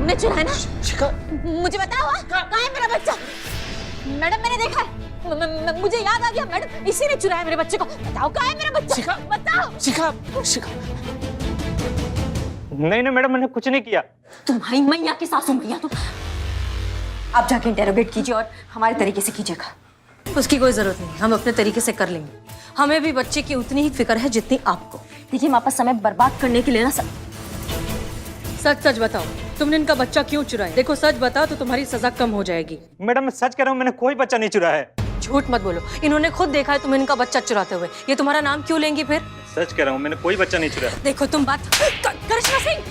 तुमने चुराया ना? शिखा, मुझे बताओ कहाँ है मेरा बच्चा? मैडम मैंने देखा है, मुझे याद आ गया मैडम, इसी ने चुराया मेरे बच्चे को। बताओ कहाँ है मेरा बच्चा? शिखा, बताओ। शिखा, शिखा। नहीं नहीं मैडम, मैंने कुछ नहीं किया। तुम्हारी मैया की सासू मैया तुम। आप जाके इंटेरोगेट कीजिए और हमारे तरीके से कीजिएगा। उसकी कोई जरूरत नहीं, हम अपने तरीके से कर लेंगे। हमें भी बच्चे की उतनी ही फिक्र है जितनी आपको। देखिए हमारे पास समय बर्बाद करने के लिए ना सच सच बताओ, तुमने इनका बच्चा क्यों चुराया? देखो सच बताओ तो तुम्हारी सजा कम हो जाएगी। मैडम मैं सच कह रहा हूँ, मैंने कोई बच्चा नहीं चुराया है। झूठ मत बोलो, इन्होंने खुद देखा है तुम इनका बच्चा चुराते हुए। ये तुम्हारा नाम क्यों लेंगी फिर? सच कह रहा हूँ, मैंने कोई बच्चा नहीं चुराया। देखो तुम बात करिश्मा सिंह,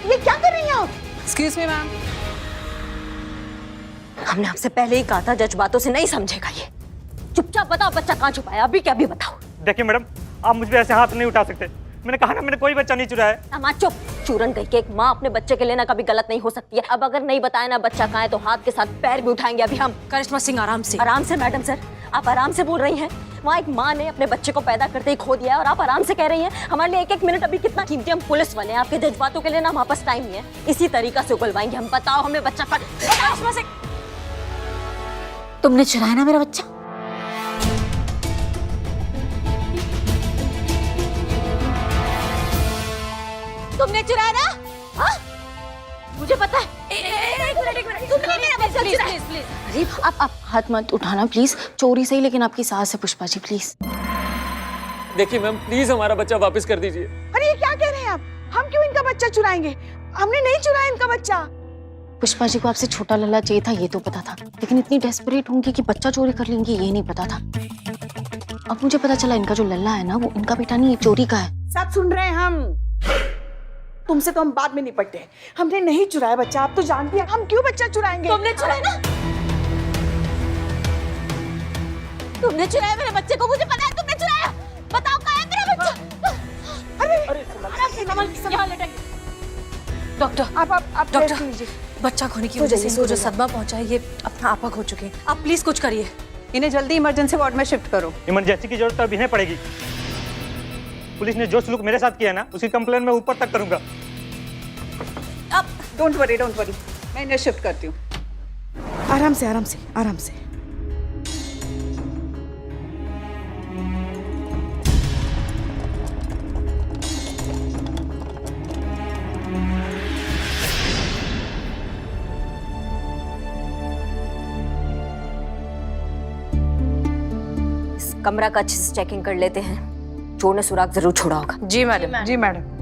ये क्या कर रही हैं आप? Excuse me ma'am. हमने आपसे पहले ही कहा था जज्बातों से नहीं समझेगा ये। चुपचाप बताओ बच्चा कहाँ छुपाया, अभी क्या भी बताओ। देखिए मैडम, आप मुझ पे ऐसे हाथ नहीं उठा सकते। मैंने कहा ना, मैंने कोई बच्चा नहीं चुराया है। अम्मा चुप। चूरन कह के एक माँ अपने बच्चे के लिए ना कभी गलत नहीं हो सकती है। अब अगर नहीं बताया ना बच्चा कहाँ है तो हाथ के साथ पैर भी उठाएंगे अभी हम। करिश्मा सिंह आराम से। आराम से मैडम सर, आप आराम से बोल रही हैं। वहाँ एक माँ ने अपने बच्चे को पैदा करते ही खो दिया है और आप आराम से कह रही हैं। हमारे लिए एक एक मिनट अभी कितना कीमती। हम पुलिस वाले हैं, आपके जज्बातों के लिए ना हमारे पास टाइम नहीं है। इसी तरीका से उगलवाएंगे हम। बताओ हमें बच्चा करिश्मा सिंह, तुमने चुराया ना मेरा बच्चा? तुमने चुराया ना? हाँ? मुझे पता है। एक मिनट, तुमने मेरा बच्चा चुराया। प्लीज। अरे आप हाथ मत उठाना प्लीज। चोरी सही लेकिन आपकी सास है पुष्पा जी, प्लीज। देखिए मैम, प्लीज हमारा बच्चा वापस कर दीजिए। अरे ये क्या कह रहे हैं आप? हम क्यों इनका बच्चा चुराएंगे? हमने नहीं चुराया इनका बच्चा। पुष्पा जी को आपसे छोटा लल्ला चाहिए था, ये तो पता था, लेकिन इतनी डेस्परेट होंगी कि बच्चा चोरी कर लेंगी ये नहीं पता था। अब मुझे पता चला इनका जो लल्ला है ना वो इनका बेटा नहीं, चोरी का है। सब सुन रहे हैं हम। तुमसे तो हम बाद में निपटते हैं। हमने नहीं चुराया बच्चा, आप तो जानती हैं। हम क्यों बच्चा चुराएंगे? तुमने चुराया ना? तुमने चुराया मेरे बच्चे को, मुझे पता है तुमने चुराया। बताओ कहाँ है मेरा बच्चा? अरे यहाँ लेटेंगे। डॉक्टर, आप डॉक्टर, रेस्ट लीजिए। बच्चा खोने की वजह से इनको जो सदमा पहुंचा है ये अपना आपा खो चुके हैं। आप प्लीज कुछ करिए। इन्हें जल्दी इमरजेंसी वार्ड में शिफ्ट करो। इमरजेंसी की जरूरत अभी नहीं पड़ेगी। पुलिस ने जो सलूक मेरे साथ किया है ना, उसकी कंप्लेन मैं ऊपर तक करूंगा। डोंट वरी, मैं इन्हें शिफ्ट करती हूँ। आराम से, आराम से, आराम से। इस कमरा का अच्छे से चेकिंग कर लेते हैं। चोर ने सुराग जरूर छोड़ा होगा। जी मैडम। जी मैडम।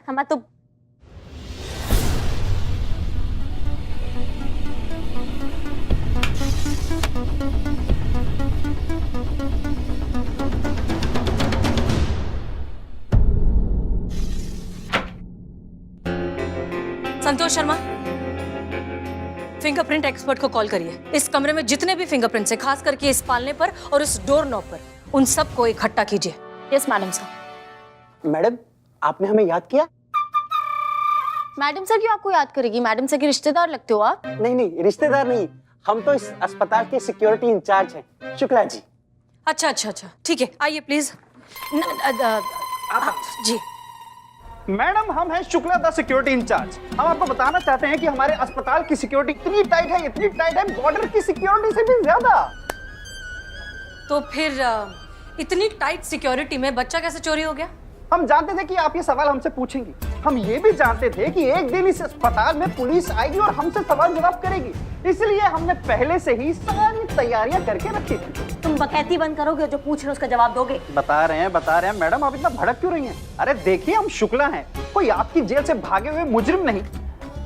हम तो संतोष शर्मा, फिंगरप्रिंट एक्सपर्ट को कॉल करिए। इस कमरे में जितने भी फिंगरप्रिंट्स हैं, खास करके इस पालने पर और इस डोर नॉब पर, उन सबको इकट्ठा कीजिए। Yes madam sir. मैडम, आपने हमें याद किया? मैडम सर क्यों आपको याद करेगी? मैडम सर के रिश्तेदार लगते हो आप। नहीं, रिश्तेदार नहीं, हम तो इस अस्पताल के सिक्योरिटी इंचार्ज हैं, शुक्ला जी। अच्छा, ठीक है, आइए प्लीज। जी मैडम, हम हैं शुक्ला द सिक्योरिटी इंचार्ज। हम आपको बताना चाहते हैं कि हमारे अस्पताल की सिक्योरिटी इतनी टाइट है, बॉर्डर की सिक्योरिटी से भी ज्यादा। तो फिर इतनी टाइट सिक्योरिटी में बच्चा कैसे चोरी हो गया? हम जानते थे कि आप ये सवाल हमसे पूछेंगी। हम ये भी जानते थे कि एक दिन इस अस्पताल में पुलिस आएगी और हमसे सवाल जवाब करेगी, इसलिए हमने पहले से ही सारी तैयारियां करके रखी थी। तुम बकैती बंद करोगे, जो पूछ रहे उसका जवाब दोगे। बता रहे हैं मैडम, आप इतना भड़क क्यों रही हैं? अरे देखिए, हम शुक्ला हैं, कोई आपकी जेल से भागे हुए मुजरिम नहीं।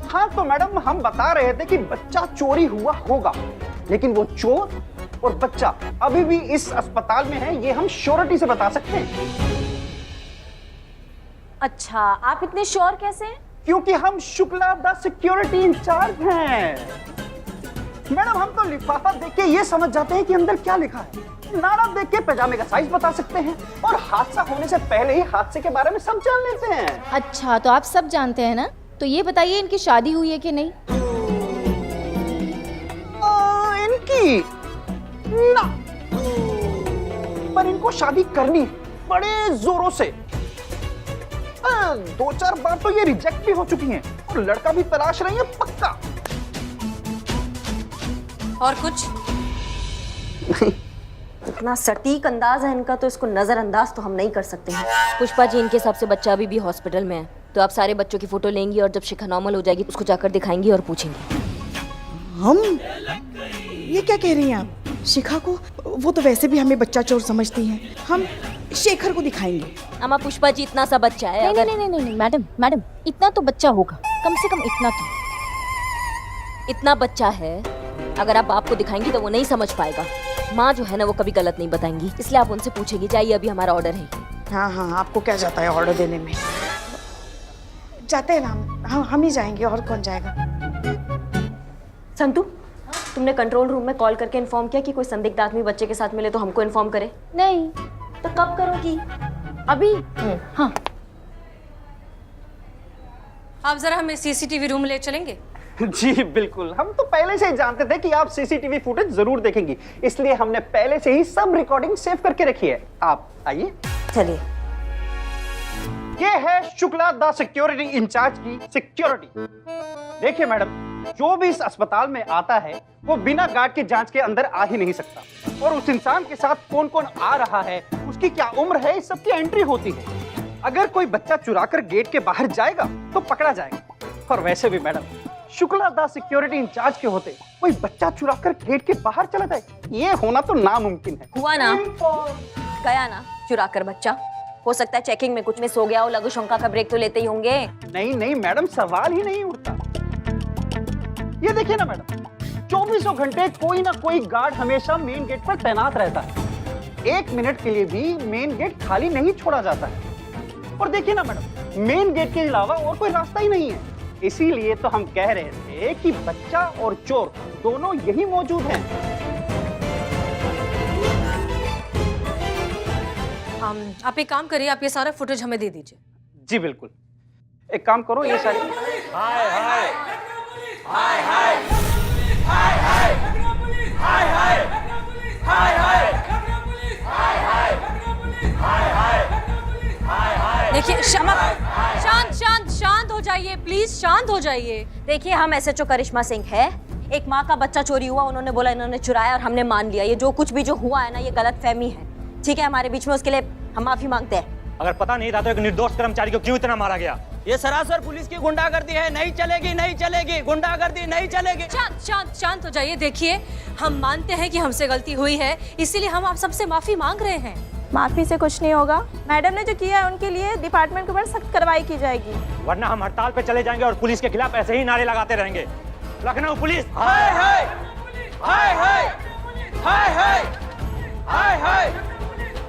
हाँ तो मैडम, हम बता रहे थे कि बच्चा चोरी हुआ होगा, लेकिन वो चोर और बच्चा अभी भी इस अस्पताल में है, ये हम श्योरिटी से बता सकते हैं। अच्छा, आप इतने श्योर कैसे हैं? क्योंकि हम शुक्ला द सिक्योरिटी इंचार्ज हैं। मैडम, हम तो लिफाफा देख के ये समझ जाते हैं कि अंदर क्या लिखा है। नारा देख के पैजामे का साइज बता सकते हैं और हादसा होने से पहले ही हादसे के बारे में सब जान लेते हैं। अच्छा, तो आप सब जानते हैं ना? तो ये बताइए इनकी शादी हुई है कि नहीं? नहीं ना, पर इनको शादी करनी है बड़े जोरों से। 2-4 बार तो ये रिजेक्ट भी हो चुकी हैं और लड़का भी तलाश रही है पक्का। और कुछ? इतना सटीक अंदाज है इनका, तो इसको नजरअंदाज तो हम नहीं कर सकते हैं। पुष्पा जी, इनके हिसाब से बच्चा अभी भी हॉस्पिटल में है, तो आप सारे बच्चों की फोटो लेंगी और जब शिखा नॉर्मल हो जाएगी उसको जाकर दिखाएंगी और पूछेंगी। हम? ये क्या कह रही हैं आप? शिखा को? वो तो वैसे भी हमें बच्चा चोर समझती हैं। हम शेखर को दिखाएंगे। अम्मा, पुष्पा जी इतना सा बच्चा है। नहीं नहीं नहीं नहीं मैडम, मैडम इतना तो बच्चा होगा, कम से कम इतना तो। इतना बच्चा है, अगर आप बाप को दिखाएंगी तो वो नहीं समझ पाएगा। माँ जो है ना वो कभी गलत नहीं बताएंगी, इसलिए आप उनसे पूछेगी। जाइए, अभी हमारा ऑर्डर है। हाँ हाँ, आपको क्या जाता है ऑर्डर देने में? जाते हैं ना हम ही जाएंगे, और कौन जाएगा? संतू, तुमने कंट्रोल रूम में कॉल करके इन्फॉर्म किया कि कोई संदिग्ध आदमी बच्चे के साथ मिले तो हमको इन्फॉर्म करे? नहीं। तो कब करोगी? अभी? हाँ। आप जरा हमें सीसीटीवी रूम ले चलेंगे? जी बिल्कुल, हम तो पहले से ही जानते थे कि आप सीसीटीवी फुटेज जरूर देखेंगी, इसलिए हमने पहले से ही सब रिकॉर्डिंग सेव करके रखी है। आप आइए। चलिए। ये है शुक्ला द सिक्योरिटी इंचार्ज की सिक्योरिटी। देखिए मैडम, जो भी इस अस्पताल में आता है वो बिना गार्ड के जांच के अंदर आ ही नहीं सकता, और उस इंसान के साथ कौन कौन आ रहा है, उसकी क्या उम्र है, इस सब की एंट्री होती है। अगर कोई बच्चा चुराकर गेट के बाहर जाएगा तो पकड़ा जाएगा। और वैसे भी madam, Shukla the security in charge के होते कोई बच्चा चुराकर गेट के बाहर चला जाए, ये होना तो नामुमकिन है। हुआ ना, गया ना चुराकर बच्चा। हो सकता है चेकिंग में कुछ मिस हो गया हो, लघु शंका का ब्रेक तो लेते ही होंगे। नहीं नहीं मैडम, सवाल ही नहीं उठता। ये देखिए ना मैडम, 24 घंटे कोई ना कोई गार्ड हमेशा मेन गेट पर तैनात रहता है। 1 मिनट के लिए भी मेन गेट खाली नहीं छोड़ा जाता है। और देखिए ना मैडम, मेन गेट के अलावा और कोई रास्ता ही नहीं है। इसीलिए तो हम कह रहे थे कि बच्चा और चोर दोनों यही मौजूद हैं। आप एक काम करिए, आप ये सारा फुटेज हमें दे दीजिए। जी बिल्कुल, एक काम करो, ये सारी हाय हाय हाय हाय हाय हाय हाय हाय हाय हाय। देखिए शांत शांत शांत हो जाइए प्लीज, शांत हो जाइए। देखिए, हम एसएचओ करिश्मा सिंह है। एक माँ का बच्चा चोरी हुआ, उन्होंने बोला इन्होंने चुराया और हमने मान लिया। ये जो कुछ भी जो हुआ है ना, ये गलतफहमी है, ठीक है, हमारे बीच में। उसके लिए हम माफी मांगते हैं। अगर पता नहीं था तो एक निर्दोष कर्मचारी को क्यों इतना मारा गया? ये सरासर पुलिस की गुंडागर्दी है, नहीं चलेगी, नहीं चलेगी, गुंडागर्दी नहीं चलेगी। शांत शांत शांत हो जाइए। देखिए, हम मानते हैं कि हमसे गलती हुई है, इसीलिए हम आप सबसे माफी मांग रहे हैं। माफी से कुछ नहीं होगा। मैडम ने जो किया है उनके लिए डिपार्टमेंट के ऊपर सख्त कार्रवाई की जाएगी, वरना हम हड़ताल पे चले जाएंगे और पुलिस के खिलाफ ऐसे ही नारे लगाते रहेंगे। लखनऊ पुलिस हाय हाय हाय हाय हाय हाय हाय हाय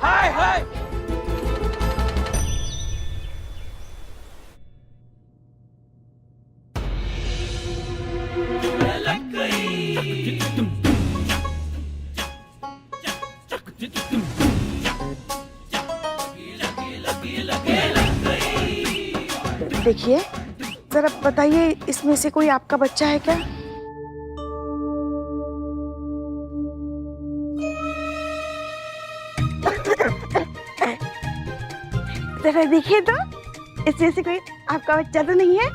हाय हाय। देखिए जरा बताइए, इसमें से कोई आपका बच्चा है क्या? जरा देखिए तो, इसमें से कोई आपका बच्चा तो नहीं है?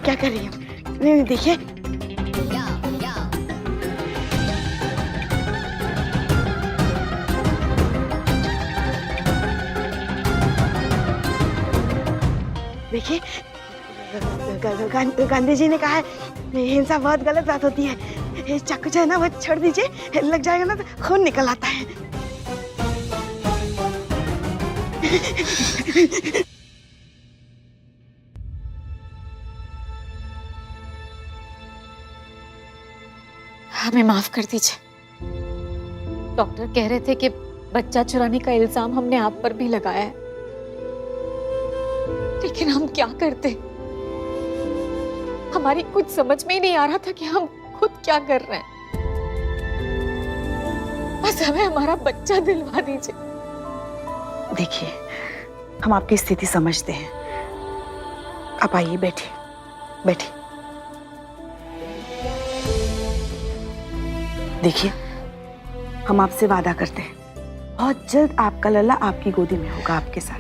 क्या कर रही हो? नहीं देखिए, देखिए, गांधी जी ने कहा है हिंसा बहुत गलत बात होती है। चाकू जो है ना वो छोड़ दीजिए, लग जाएगा ना तो खून निकल आता है। हमें माफ कर दीजिए। डॉक्टर कह रहे थे कि बच्चा चुराने का इल्जाम हमने आप पर भी लगाया है, लेकिन हम क्या करते? हमारी कुछ समझ में ही नहीं आ रहा था कि हम खुद क्या कर रहे हैं। बस हमें हमारा बच्चा दिलवा दीजिए। देखिए, हम आपकी स्थिति समझते हैं। आप आइए, बैठिए बैठिए। देखिए, हम आपसे वादा करते हैं बहुत जल्द आपका लल्ला आपकी गोदी में होगा, आपके साथ।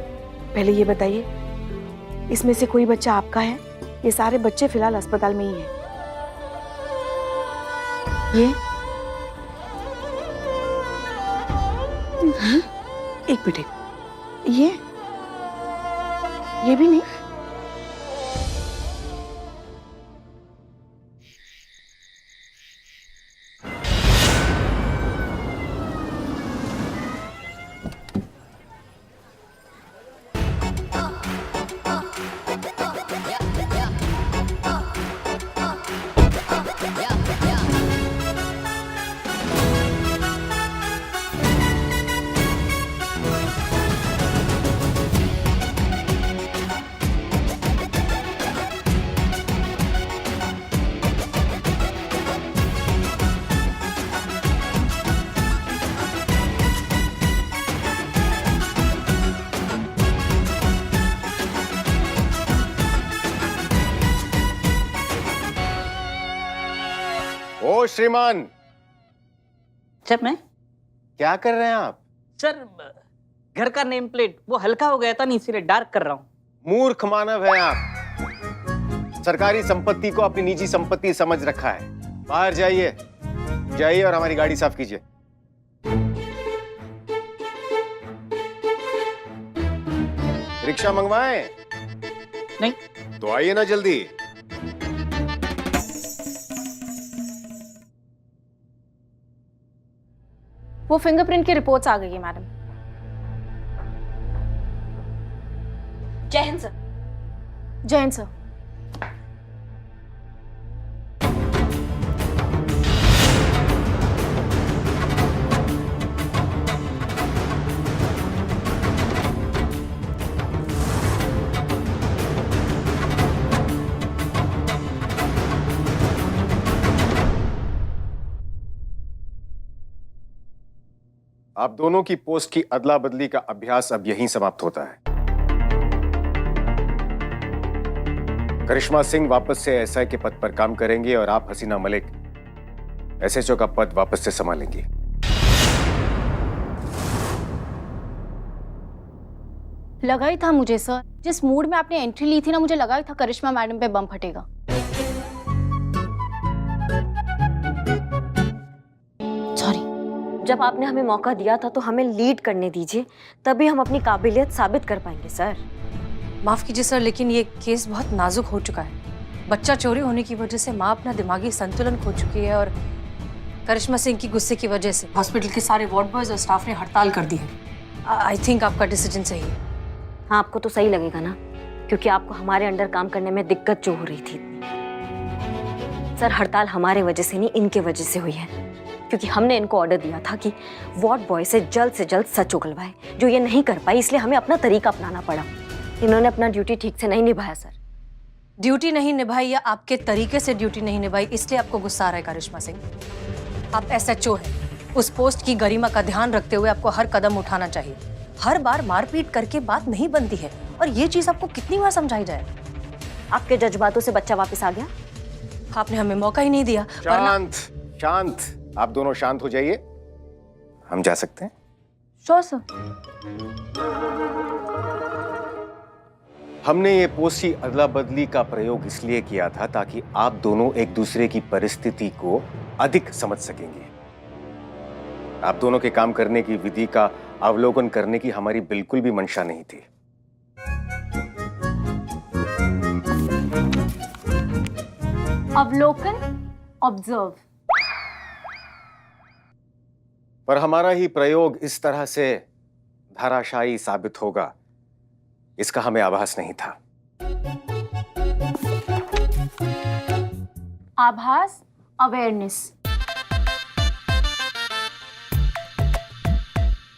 पहले ये बताइए, इसमें से कोई बच्चा आपका है? ये सारे बच्चे फिलहाल अस्पताल में ही हैं। एक मिनट, ये भी नहीं? ओ श्रीमान, सर मैं क्या कर रहे हैं आप? सर घर का नेम प्लेट वो हल्का हो गया था नहीं, इसीलिए डार्क कर रहा हूँ। मूर्ख मानव है आप। सरकारी संपत्ति को अपनी निजी संपत्ति समझ रखा है। बाहर जाइए, जाइए और हमारी गाड़ी साफ कीजिए। रिक्शा मंगवाएं? नहीं। तो आइए ना जल्दी। वो फिंगरप्रिंट की रिपोर्ट्स आ गई है मैडम। जय हिंद सर। जय हिंद सर। आप दोनों की पोस्ट की अदला बदली का अभ्यास अब यहीं समाप्त होता है। करिश्मा सिंह वापस से एसआई के पद पर काम करेंगे और आप हसीना मलिक एसएचओ का पद वापस से संभालेंगी। लगा ही था मुझे सर, जिस मूड में आपने एंट्री ली थी ना, मुझे लगा ही था करिश्मा मैडम पे बम फटेगा। सॉरी। जब आपने हमें मौका दिया था तो हमें लीड करने दीजिए, तभी हम अपनी काबिलियत साबित कर पाएंगे सर। माफ कीजिए सर, लेकिन ये केस बहुत नाजुक हो चुका है। बच्चा चोरी होने की वजह से माँ अपना दिमागी संतुलन खो चुकी है और करिश्मा सिंह की गुस्से की वजह से हॉस्पिटल के सारे वार्ड बॉयज और स्टाफ ने हड़ताल कर दी है। आई थिंक आपका डिसीजन सही है। हाँ, आपको तो सही लगेगा ना, क्योंकि आपको हमारे अंडर काम करने में दिक्कत जो हो रही थी। सर, हड़ताल हमारे वजह से नहीं, इनके वजह से हुई है, क्योंकि हमने इनको ऑर्डर दिया था कि वार्ड बॉय से जल्द सच उगलवाए, जो ये नहीं कर पाई, इसलिए हमें अपना तरीका अपनाना पड़ा। इन्होंने अपना ड्यूटी ठीक से नहीं निभाया सर। ड्यूटी नहीं निभाई या आपके तरीके से ड्यूटी नहीं निभाई, इसलिए आपको गुस्सा आ रहा है करिश्मा सिंह? आप एसएचओ हैं, उस पोस्ट की गरिमा का ध्यान रखते हुए आपको हर कदम उठाना चाहिए। हर बार मारपीट करके बात नहीं बनती है, और ये चीज आपको कितनी बार समझाई जाए? आपके जज्बातों से बच्चा वापस आ गया? आपने हमें मौका ही नहीं दिया। शांत शांत, आप दोनों शांत हो जाइए, हम जा सकते हैं? Sure sir. हमने ये पोस्ट की अदला बदली का प्रयोग इसलिए किया था ताकि आप दोनों एक दूसरे की परिस्थिति को अधिक समझ सकेंगे। आप दोनों के काम करने की विधि का अवलोकन करने की हमारी बिल्कुल भी मंशा नहीं थी। अवलोकन, ऑब्जर्व। पर हमारा ही प्रयोग इस तरह से धराशायी साबित होगा, इसका हमें आभास नहीं था। आभास, अवेयरनेस।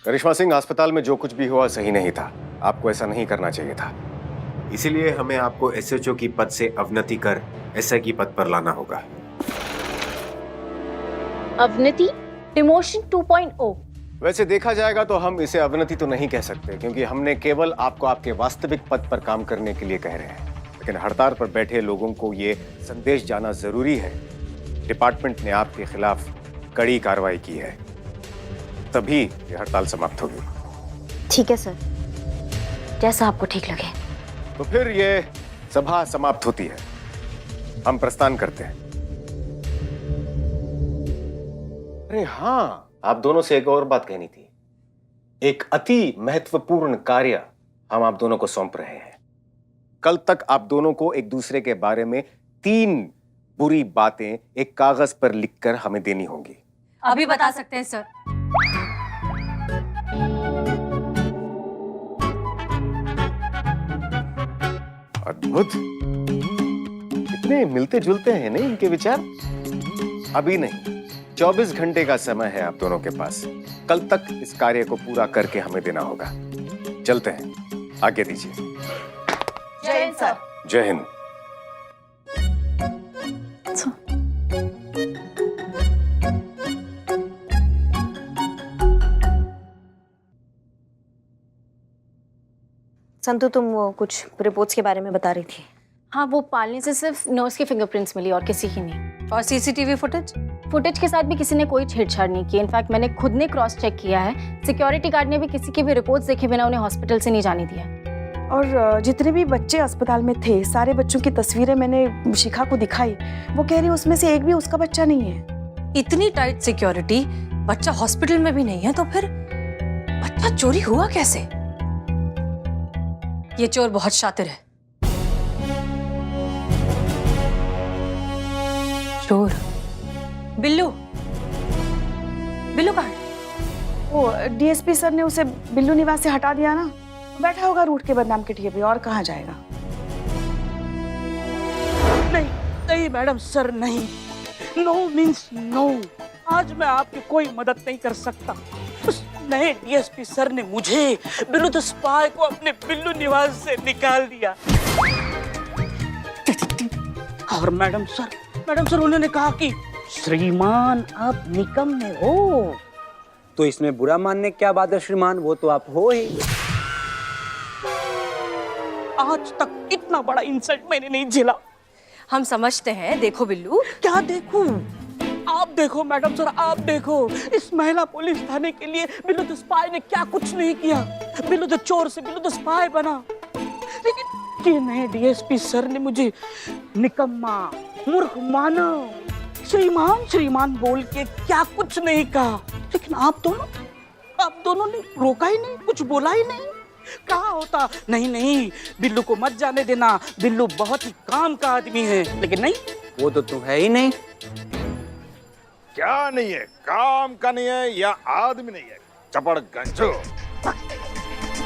करिश्मा सिंह, अस्पताल में जो कुछ भी हुआ सही नहीं था। आपको ऐसा नहीं करना चाहिए था। इसीलिए हमें आपको एसएचओ की पद से अवनति कर एसआई की पद पर लाना होगा। अवनति, डिमोशन 2.0। वैसे देखा जाएगा तो हम इसे अवनति तो नहीं कह सकते, क्योंकि हमने केवल आपको आपके वास्तविक पद पर काम करने के लिए कह रहे हैं। लेकिन हड़ताल पर बैठे लोगों को ये संदेश जाना जरूरी है, डिपार्टमेंट ने आपके खिलाफ कड़ी कार्रवाई की है, तभी ये हड़ताल समाप्त होगी। ठीक है सर, जैसा आपको ठीक लगे। तो फिर ये सभा समाप्त होती है, हम प्रस्थान करते हैं। अरे हाँ, आप दोनों से एक और बात कहनी थी। एक अति महत्वपूर्ण कार्य हम आप दोनों को सौंप रहे हैं। कल तक आप दोनों को एक दूसरे के बारे में 3 बुरी बातें एक कागज पर लिखकर हमें देनी होंगी। अभी बता सकते हैं सर। अद्भुत, कितने मिलते जुलते हैं नहीं इनके विचार। अभी नहीं, 24 घंटे का समय है आप दोनों के पास। कल तक इस कार्य को पूरा करके हमें देना होगा। चलते हैं, आगे दीजिए। जय हिंद सर। जय हिंद। संतु, तुम वो कुछ रिपोर्ट्स के बारे में बता रही थी। हाँ, वो पालने से सिर्फ नर्स के फिंगरप्रिंट्स मिली और किसी की नहीं। और सीसीटीवी फुटेज के साथ भी किसी ने कोई छेड़छाड़ नहीं की। इनफैक्ट मैंने खुद ने क्रॉस चेक किया है। सिक्योरिटी गार्ड ने भी किसी की भी रिपोर्ट्स देखे बिना उन्हें हॉस्पिटल से नहीं जाने दिया। और जितने भी बच्चे अस्पताल में थे, सारे बच्चों की तस्वीरें मैंने शिखा को दिखाई। वो कह रही उसमें से एक भी उसका बच्चा नहीं है। इतनी टाइट सिक्योरिटी, बच्चा हॉस्पिटल में भी नहीं है, तो फिर बच्चा चोरी हुआ कैसे? ये चोर बहुत शातिर है। चोर बिल्लू, बिल्लू कहाँ है? वो डीएसपी सर ने उसे बिल्लू निवास से हटा दिया ना, बैठा होगा रूट के बदनाम के ठिके पे, और कहाँ जाएगा। नहीं नहीं मैडम सर, नहीं। No means no. आज मैं आपकी कोई मदद नहीं कर सकता। उस नए डीएसपी सर ने मुझे, बिल्लू द स्पाई को, अपने बिल्लू निवास से निकाल दिया। और मैडम सर उन्होंने कहा कि श्रीमान आप निकम्मे हो। तो इसमें बुरा मानने क्या बात है श्रीमान, वो तो आप हो ही। आज तक इतना बड़ा इंसल्ट मैंने नहीं झेला। हम समझते हैं। देखो बिल्लू। क्या देखूं? आप देखो मैडम सर, आप देखो। इस महिला पुलिस थाने के लिए बिल्लू द स्पाई ने क्या कुछ नहीं किया। बिल्लू द चोर से बिल्लू द स्पाई बना। लेकिन ये नए डीएसपी सर ने मुझे निकम्मा, मूर्ख मानव, श्रीमान बोल के क्या कुछ नहीं कहा। लेकिन आप दोनों ने रोका ही नहीं, कुछ बोला ही नहीं। कहा होता नहीं बिल्लू को मत जाने देना, बिल्लू बहुत ही काम का आदमी है। लेकिन नहीं, वो तो तू है ही नहीं। क्या नहीं है? काम का नहीं है या आदमी नहीं है? चपड़ गंजो।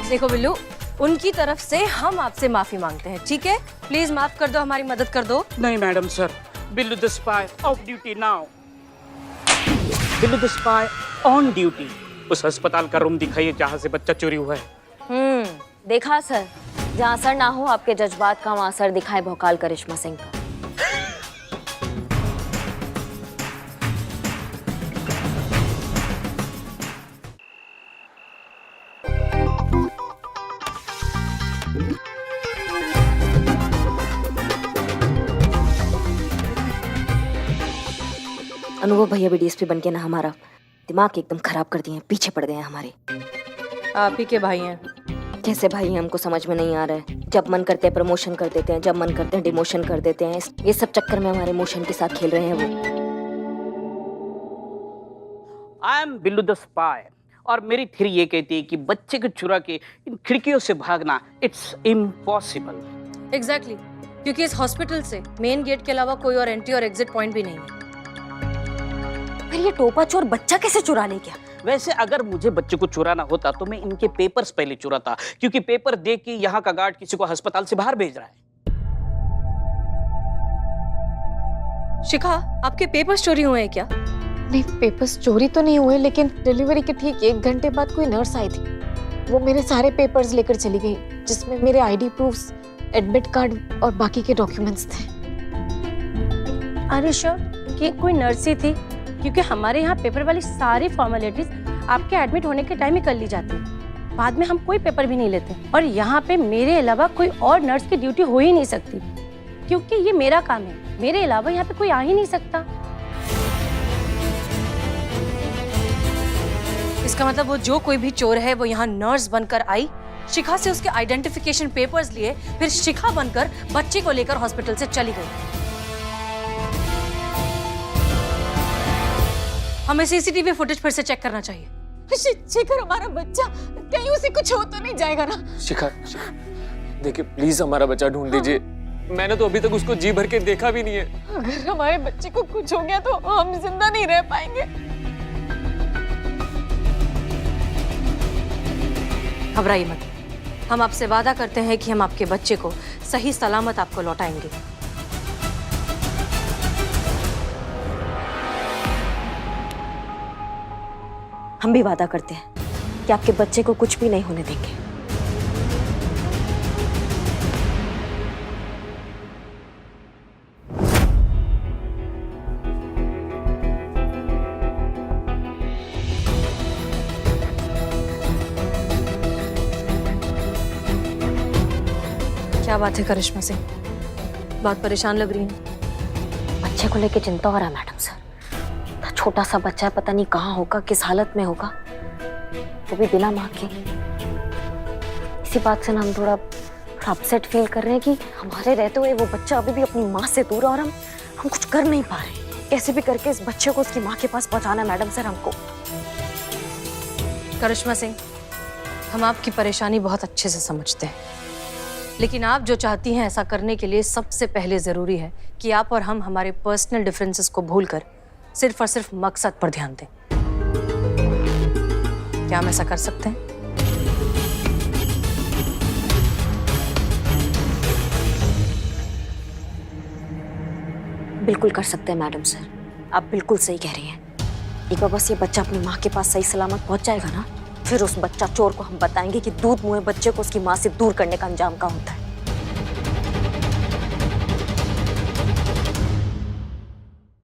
देखो बिल्लू, उनकी तरफ से हम आपसे माफी मांगते हैं, ठीक है? प्लीज माफ कर दो, हमारी मदद कर दो। नहीं madam sir, Billu the spy of duty now. Billu the spy on duty. उस अस्पताल का रूम दिखाइए जहाँ से बच्चा चोरी हुआ है। देखा सर, जहाँ असर ना हो आपके जज्बात का, वहाँ असर दिखाए भोकाल करिश्मा सिंह का। अनुभव भैया भी डीएसपी बन के ना हमारा दिमाग एकदम खराब कर दिए हैं, पीछे पड़ गए हैं हमारे। आप ही के भाई हैं। कैसे भाई हैं हमको समझ में नहीं आ रहा है। जब मन करते हैं प्रमोशन कर देते हैं, जब मन करते हैं डिमोशन कर देते हैं। ये सब चक्कर में हमारे इमोशन के साथ खेल रहे हैं वो। I am Billu the spy और मेरी थ्योरी ये कहती है कि बच्चे को चुरा के इन खिड़कियों से भागना इट्स इम्पॉसिबल। एग्जैक्टली, क्योंकि इस हॉस्पिटल से मेन गेट के अलावा कोई और एंट्री और एग्जिट पॉइंट भी नहीं है। फिर ये टोपा चोर बच्चा कैसे चुरा ले गया? वैसे अगर मुझे बच्चे को चुराना होता तो मैं इनके पेपर्स पहले चुराता, क्योंकि पेपर देख के यहाँ का गार्ड किसी को अस्पताल से बाहर भेज रहा है। शिखा, आपके पेपर्स चोरी हुए हैं क्या? नहीं, पेपर्स चोरी तो नहीं हुए, लेकिन डिलीवरी के ठीक 1 घंटे बाद कोई नर्स आई थी। वो मेरे सारे पेपर्स लेकर चली गई, जिसमें मेरे आईडी प्रूफ्स, एडमिट कार्ड और बाकी के डॉक्यूमेंट्स थे। आर यू श्योर कि कोई नर्स ही थी? क्योंकि हमारे यहाँ पेपर वाली सारी फॉर्मेलिटीज आपके एडमिट होने के टाइम ही कर ली जाती है। बाद में हम कोई पेपर भी नहीं लेते, और यहाँ पे मेरे अलावा कोई और नर्स की ड्यूटी हो ही नहीं सकती, क्योंकि ये मेरा काम है। मेरे अलावा यहाँ पे कोई आ ही नहीं सकता। इसका मतलब वो जो कोई भी चोर है वो यहाँ नर्स बनकर आई, शिखा से उसके आइडेंटिफिकेशन पेपर्स लिए, फिर शिखा बनकर बच्चे को लेकर हॉस्पिटल से चली गई। हमें सीसीटीवी फुटेज फिर से चेक करना चाहिए। शिखर हमारा बच्चा, कहीं उसे कुछ हो तो नहीं जाएगा ना? शिखा, देखिए प्लीज हमारा बच्चा ढूंढ दीजिए। मैंने तो अभी तक उसको जी भर के देखा भी नहीं है। अगर हमारे बच्चे को कुछ हो गया तो हम जिंदा नहीं रह पाएंगे। घबराइए मत, हम आपसे वादा करते हैं कि हम आपके बच्चे को सही सलामत आपको लौटाएंगे। हम भी वादा करते हैं कि आपके बच्चे को कुछ भी नहीं होने देंगे। क्या बात है करिश्मा सिंह, बहुत परेशान लग रही हैं। बच्चे को लेके चिंता हो रहा है मैडम सर। छोटा सा बच्चा है, पता नहीं कहाँ होगा, किस हालत में होगा, वो भी बिना माँ के। इसी बात से ना हम थोड़ा अपसेट फील कर रहे हैं कि हमारे रहते हुए वो बच्चा अभी भी अपनी माँ से दूर है और हम कुछ कर नहीं पा रहे। कैसे भी करके इस बच्चे को उसकी माँ के पास पहुँचाना है मैडम सर हमको। करिश्मा सिंह, हम आपकी परेशानी बहुत अच्छे से समझते हैं, लेकिन आप जो चाहती हैं ऐसा करने के लिए सबसे पहले जरूरी है कि आप और हम हमारे पर्सनल डिफरेंसेस को भूलकर सिर्फ और सिर्फ मकसद पर ध्यान दें। क्या हम ऐसा कर सकते हैं? बिल्कुल कर सकते हैं मैडम सर, आप बिल्कुल सही कह रही हैं। एक बार बस ये बच्चा अपनी माँ के पास सही सलामत पहुंच जाएगा ना, फिर उस बच्चा चोर को हम बताएंगे कि दूध मुँहे बच्चे को उसकी माँ से दूर करने का अंजाम क्या होता है।